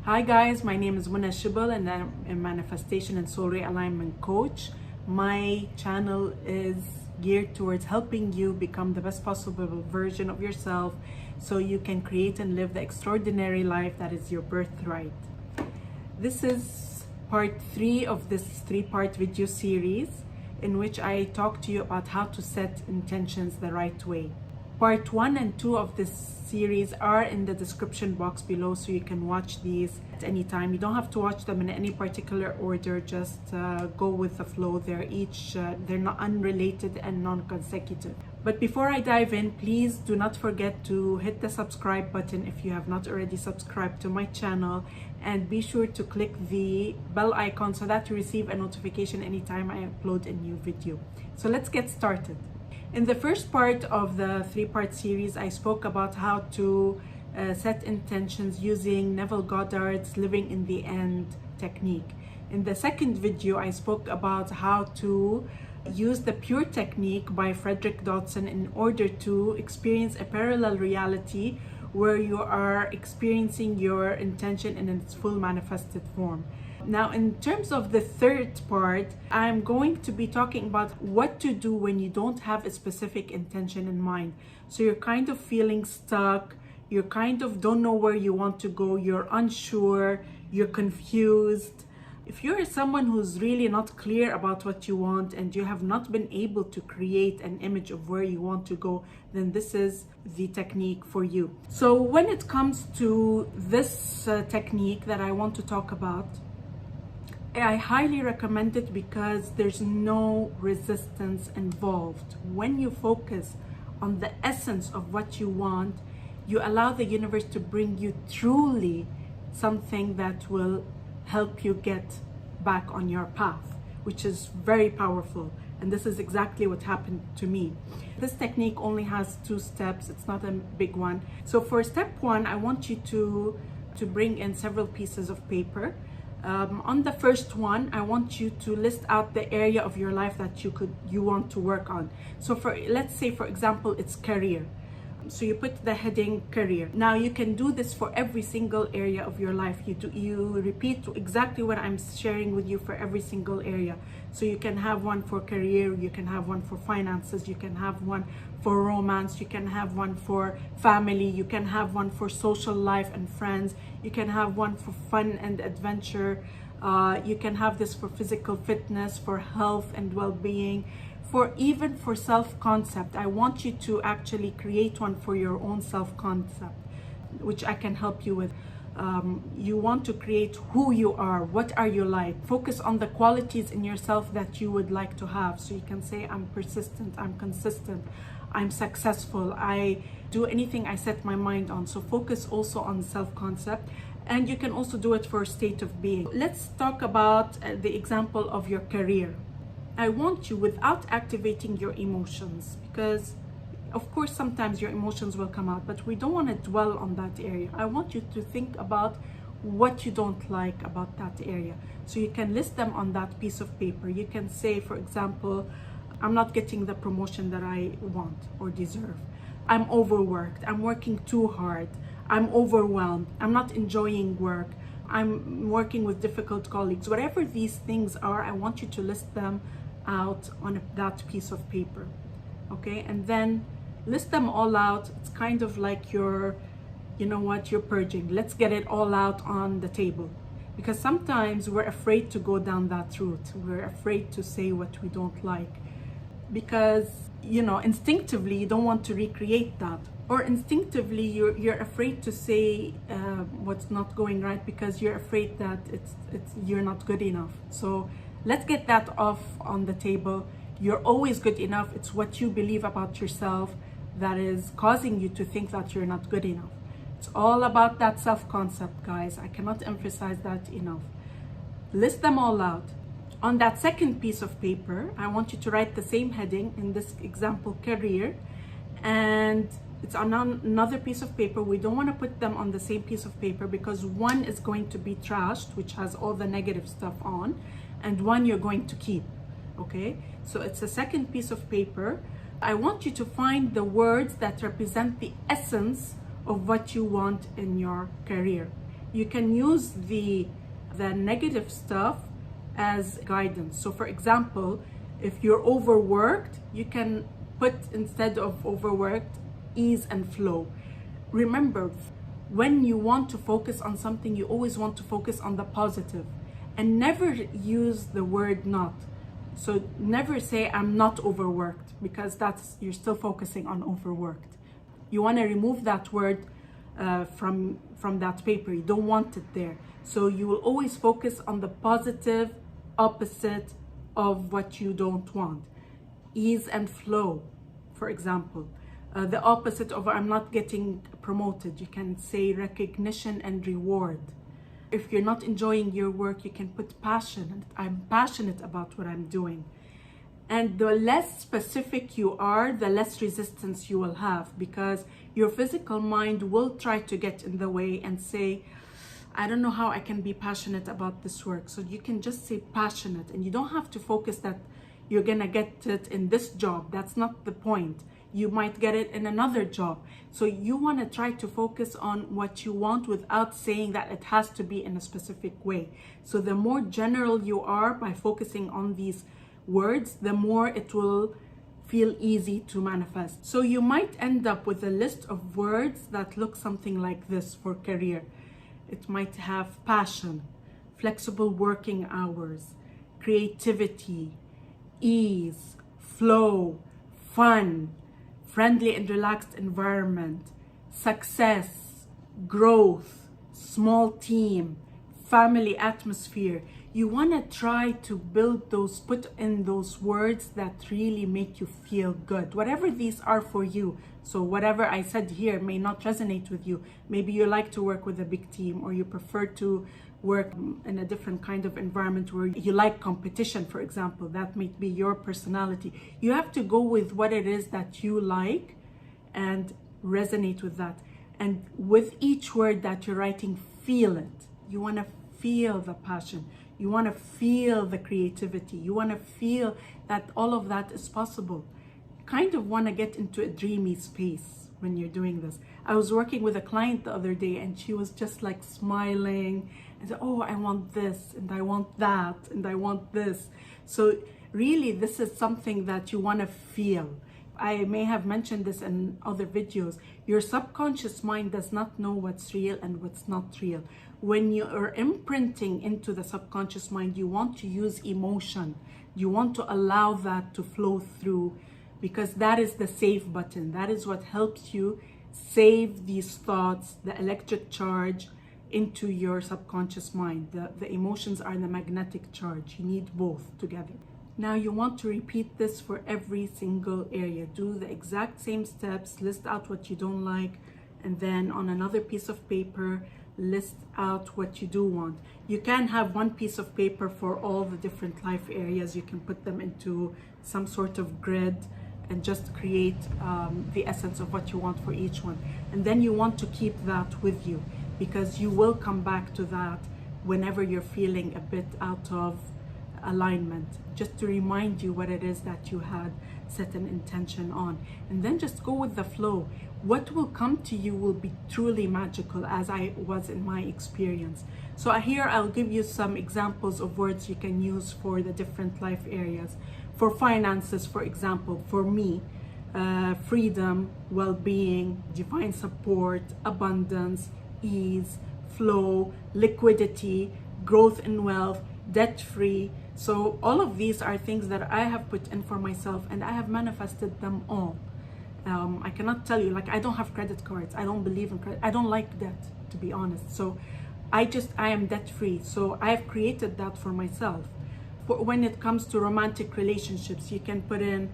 Hi guys, my name is Muna Shibal and I'm a manifestation and soul realignment coach. My channel is geared towards helping you become the best possible version of yourself so you can create and live the extraordinary life that is your birthright. This is part 3 of this 3-part video series in which I talk to you about how to set intentions the right way. Part 1 and 2 of this series are in the description box below, so you can watch these at any time. You don't have to watch them in any particular order, just go with the flow. They're not unrelated and non-consecutive. But before I dive in, please do not forget to hit the subscribe button if you have not already subscribed to my channel, and be sure to click the bell icon so that you receive a notification anytime I upload a new video. So let's get started. In the first part of the 3-part series, I spoke about how to set intentions using Neville Goddard's Living in the End technique. In the second video, I spoke about how to use the Pure technique by Frederick Dodson in order to experience a parallel reality where you are experiencing your intention in its full manifested form. Now, in terms of the third part, I'm going to be talking about what to do when you don't have a specific intention in mind. So you're kind of feeling stuck, you kind of don't know where you want to go, you're unsure, you're confused. If you're someone who's really not clear about what you want and you have not been able to create an image of where you want to go, then this is the technique for you. So when it comes to this technique that I want to talk about, I highly recommend it because there's no resistance involved. When you focus on the essence of what you want, you allow the universe to bring you truly something that will help you get back on your path, which is very powerful. And this is exactly what happened to me. This technique only has 2 steps. It's not a big one. So for step 1, I want you to bring in several pieces of paper. On the first one, I want you to list out the area of your life that you want to work on. So let's say, for example, it's career. So you put the heading career. Now you can do this for every single area of your life. You repeat exactly what I'm sharing with you for every single area. So you can have one for career, you can have one for finances, you can have one for romance, you can have one for family, you can have one for social life and friends, you can have one for fun and adventure, you can have this for physical fitness, for health and well-being, even for self-concept. I want you to actually create one for your own self-concept, which I can help you with. You want to create who you are, what are you like. Focus on the qualities in yourself that you would like to have. So you can say, I'm persistent, I'm consistent, I'm successful, I do anything I set my mind on. So focus also on self-concept, and you can also do it for state of being. Let's talk about the example of your career. I want you, without activating your emotions, because of course sometimes your emotions will come out, but we don't want to dwell on that area. I want you to think about what you don't like about that area. So you can list them on that piece of paper. You can say, for example, I'm not getting the promotion that I want or deserve. I'm overworked. I'm working too hard. I'm overwhelmed. I'm not enjoying work. I'm working with difficult colleagues. Whatever these things are, I want you to list them out on that piece of paper. Okay, and then list them all out. It's kind of like you're purging. Let's get it all out on the table, because sometimes we're afraid to go down that route. We're afraid to say what we don't like because instinctively you don't want to recreate that, or instinctively you're afraid to say what's not going right because you're afraid that you're not good enough. So let's get that off on the table. You're always good enough. It's what you believe about yourself that is causing you to think that you're not good enough. It's all about that self-concept, guys. I cannot emphasize that enough. List them all out. On that second piece of paper, I want you to write the same heading, in this example, career, and it's on another piece of paper. We don't want to put them on the same piece of paper because one is going to be trashed, which has all the negative stuff on, and one you're going to keep. Okay, so it's a second piece of paper. I want you to find the words that represent the essence of what you want in your career. You can use the negative stuff as guidance. So for example, if you're overworked, you can put, instead of overworked, ease and flow. Remember, when you want to focus on something, you always want to focus on the positive and never use the word not. So never say I'm not overworked, because you're still focusing on overworked. You want to remove that word from that paper. You don't want it there. So you will always focus on the positive opposite of what you don't want. Ease and flow, for example. The opposite of I'm not getting promoted, you can say recognition and reward. If you're not enjoying your work, you can put passion. I'm passionate about what I'm doing. And the less specific you are, the less resistance you will have, because your physical mind will try to get in the way and say, I don't know how I can be passionate about this work. So you can just say passionate, and you don't have to focus that you're gonna get it in this job. That's not the point. You might get it in another job. So you want to try to focus on what you want without saying that it has to be in a specific way. So the more general you are by focusing on these words, the more it will feel easy to manifest. So you might end up with a list of words that look something like this for career. It might have passion, flexible working hours, creativity, ease, flow, fun, friendly and relaxed environment, success, growth, small team, family atmosphere. You want to try to build those, put in those words that really make you feel good, whatever these are for you. So whatever I said here may not resonate with you. Maybe you like to work with a big team, or you prefer to work in a different kind of environment where you like competition, for example. That may be your personality. You have to go with what it is that you like and resonate with that. And with each word that you're writing, feel it. You want to feel the passion. You want to feel the creativity. You want to feel that all of that is possible. Kind of want to get into a dreamy space when you're doing this. I was working with a client the other day, and she was just like smiling and said, oh, I want this, and I want that, and I want this. So really, this is something that you want to feel. I may have mentioned this in other videos. Your subconscious mind does not know what's real and what's not real. When you are imprinting into the subconscious mind, you want to use emotion. You want to allow that to flow through, because that is the save button. That is what helps you save these thoughts, the electric charge, into your subconscious mind. The emotions are the magnetic charge. You need both together. Now you want to repeat this for every single area. Do the exact same steps, list out what you don't like, and then on another piece of paper, list out what you do want. You can have one piece of paper for all the different life areas. You can put them into some sort of grid and just create the essence of what you want for each one. And then you want to keep that with you, because you will come back to that whenever you're feeling a bit out of alignment, just to remind you what it is that you had set an intention on. And then just go with the flow. What will come to you will be truly magical, as I was in my experience. So here I'll give you some examples of words you can use for the different life areas. For finances, for example, for me, freedom, well-being, divine support, abundance, ease, flow, liquidity, growth in wealth, debt-free. So all of these are things that I have put in for myself, and I have manifested them all. I cannot tell you, like, I don't have credit cards. I don't believe in credit. I don't like debt, to be honest. So I am debt-free. So I have created that for myself. When it comes to romantic relationships, you can put in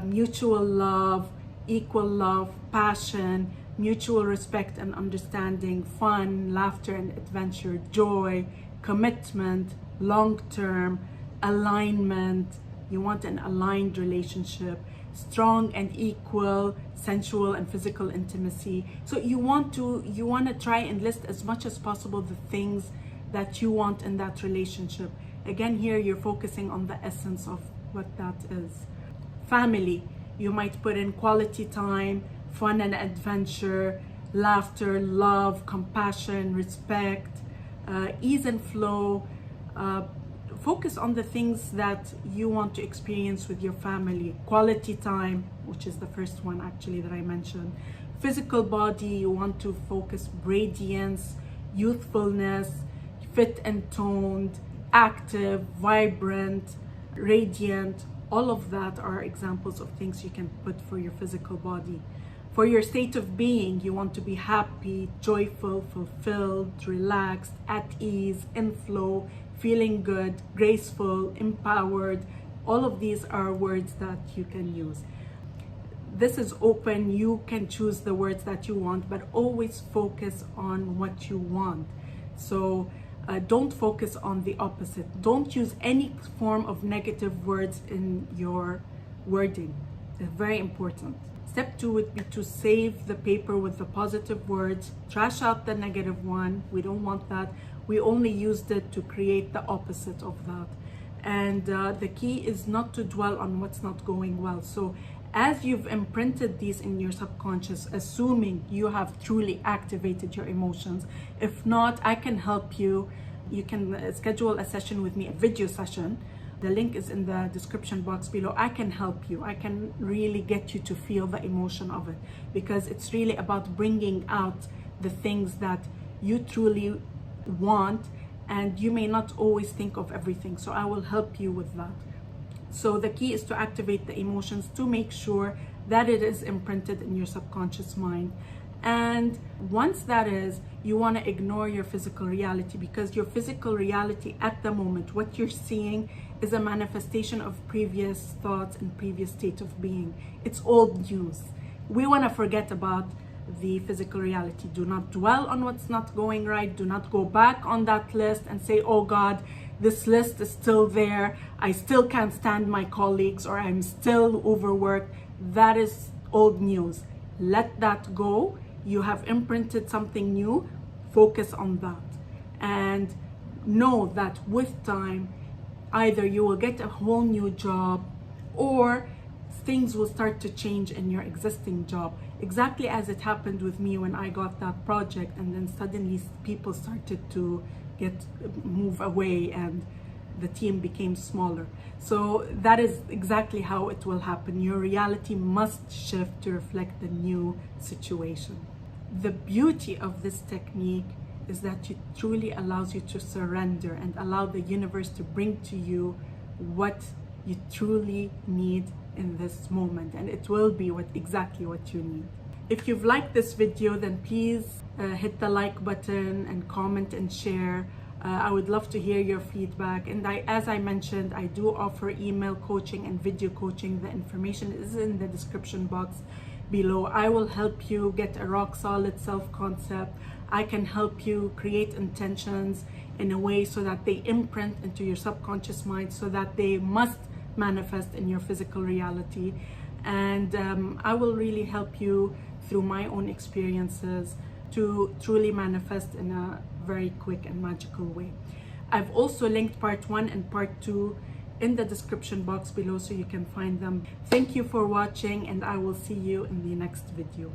mutual love, equal love, passion, mutual respect and understanding, fun, laughter and adventure, joy, commitment, long-term, alignment. You want an aligned relationship, strong and equal, sensual and physical intimacy. So you want to try and list as much as possible the things that you want in that relationship. Again, here you're focusing on the essence of what that is. Family, you might put in quality time, fun and adventure, laughter, love, compassion, respect, ease and flow. Focus on the things that you want to experience with your family. Quality time, which is the first one actually that I mentioned. Physical body, you want to focus radiance, youthfulness, fit and toned, active, vibrant, radiant. All of that are examples of things you can put for your physical body. For your state of being, you want to be happy, joyful, fulfilled, relaxed, at ease, in flow, feeling good, graceful, empowered. All of these are words that you can use. This is open. You can choose the words that you want, but always focus on what you want. So don't focus on the opposite. Don't use any form of negative words in your wording. They're very important. Step 2 would be to save the paper with the positive words. Trash out the negative one. We don't want that. We only used it to create the opposite of that. And the key is not to dwell on what's not going well. So as you've imprinted these in your subconscious, assuming you have truly activated your emotions, if not, I can help you. You can schedule a session with me, a video session. The link is in the description box below. I can help you. I can really get you to feel the emotion of it, because it's really about bringing out the things that you truly want, and you may not always think of everything. So I will help you with that. So the key is to activate the emotions to make sure that it is imprinted in your subconscious mind. And once that is, you want to ignore your physical reality, because your physical reality at the moment, what you're seeing, is a manifestation of previous thoughts and previous state of being. It's old news. We want to forget about the physical reality. Do not dwell on what's not going right. Do not go back on that list and say, oh God, this list is still there. I still can't stand my colleagues, or I'm still overworked. That is old news. Let that go. You have imprinted something new. Focus on that. And know that with time, either you will get a whole new job, or things will start to change in your existing job. Exactly as it happened with me when I got that project, and then suddenly people started to move away and the team became smaller. So that is exactly how it will happen. Your reality must shift to reflect the new situation. The beauty of this technique is that it truly allows you to surrender and allow the universe to bring to you what you truly need in this moment, and it will be exactly what you need. If you've liked this video, then please hit the like button and comment and share. I would love to hear your feedback. And as I mentioned, I do offer email coaching and video coaching. The information is in the description box below. I will help you get a rock solid self-concept. I can help you create intentions in a way so that they imprint into your subconscious mind, so that they must manifest in your physical reality. And I will really help you through my own experiences to truly manifest in a very quick and magical way. I've also linked part 1 and part 2 in the description box below, so you can find them. Thank you for watching, and I will see you in the next video.